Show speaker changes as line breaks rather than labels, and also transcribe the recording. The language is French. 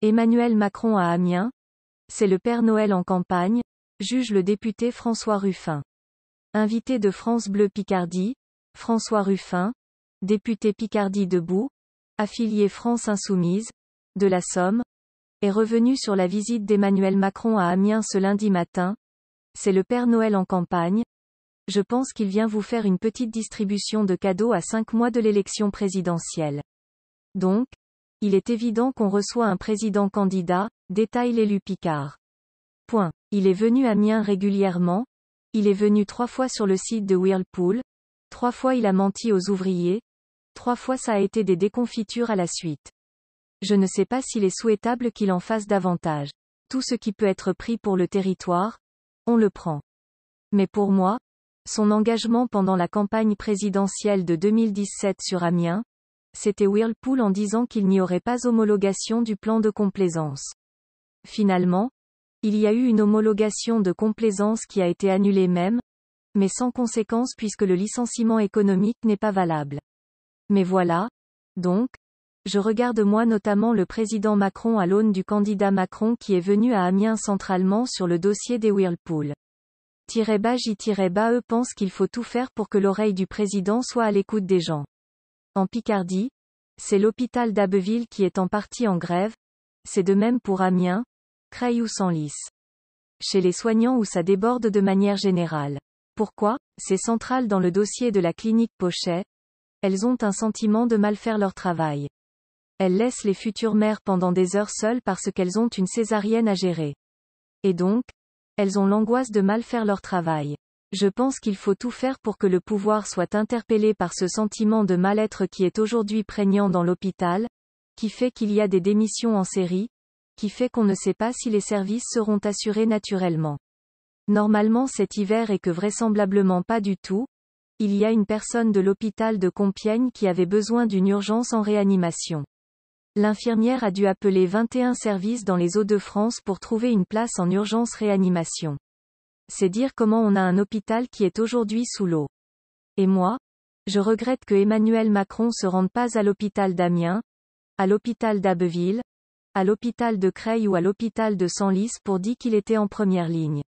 Emmanuel Macron à Amiens, c'est le Père Noël en campagne, juge le député François Ruffin. Invité de France Bleu Picardie, François Ruffin, député Picardie Debout, affilié France Insoumise, de la Somme, est revenu sur la visite d'Emmanuel Macron à Amiens ce lundi matin. C'est le Père Noël en campagne. Je pense qu'il vient vous faire une petite distribution de cadeaux à 5 mois de l'élection présidentielle. Donc, il est évident qu'on reçoit un président candidat, détaille l'élu Picard. Point. Il est venu à Amiens régulièrement. Il est venu 3 fois sur le site de Whirlpool. 3 fois il a menti aux ouvriers. 3 fois ça a été des déconfitures à la suite. Je ne sais pas s'il est souhaitable qu'il en fasse davantage. Tout ce qui peut être pris pour le territoire, on le prend. Mais pour moi, son engagement pendant la campagne présidentielle de 2017 sur Amiens, c'était Whirlpool en disant qu'il n'y aurait pas homologation du plan de complaisance. Finalement, il y a eu une homologation de complaisance qui a été annulée même, mais sans conséquence puisque le licenciement économique n'est pas valable. Mais voilà, donc, je regarde moi notamment le président Macron à l'aune du candidat Macron qui est venu à Amiens centralement sur le dossier des Whirlpool. J-eux pensent qu'il faut tout faire pour que l'oreille du président soit à l'écoute des gens. En Picardie, c'est l'hôpital d'Abbeville qui est en partie en grève, c'est de même pour Amiens, Creil ou Senlis. Chez les soignants où ça déborde de manière générale. Pourquoi? C'est central dans le dossier de la clinique Pochet. Elles ont un sentiment de mal faire leur travail. Elles laissent les futures mères pendant des heures seules parce qu'elles ont une césarienne à gérer. Et donc, elles ont l'angoisse de mal faire leur travail. Je pense qu'il faut tout faire pour que le pouvoir soit interpellé par ce sentiment de mal-être qui est aujourd'hui prégnant dans l'hôpital, qui fait qu'il y a des démissions en série, qui fait qu'on ne sait pas si les services seront assurés naturellement. Normalement cet hiver et que vraisemblablement pas du tout, il y a une personne de l'hôpital de Compiègne qui avait besoin d'une urgence en réanimation. L'infirmière a dû appeler 21 services dans les Hauts-de-France pour trouver une place en urgence réanimation. C'est dire comment on a un hôpital qui est aujourd'hui sous l'eau. Et moi, je regrette que Emmanuel Macron se rende pas à l'hôpital d'Amiens, à l'hôpital d'Abbeville, à l'hôpital de Creil ou à l'hôpital de Senlis pour dire qu'il était en première ligne.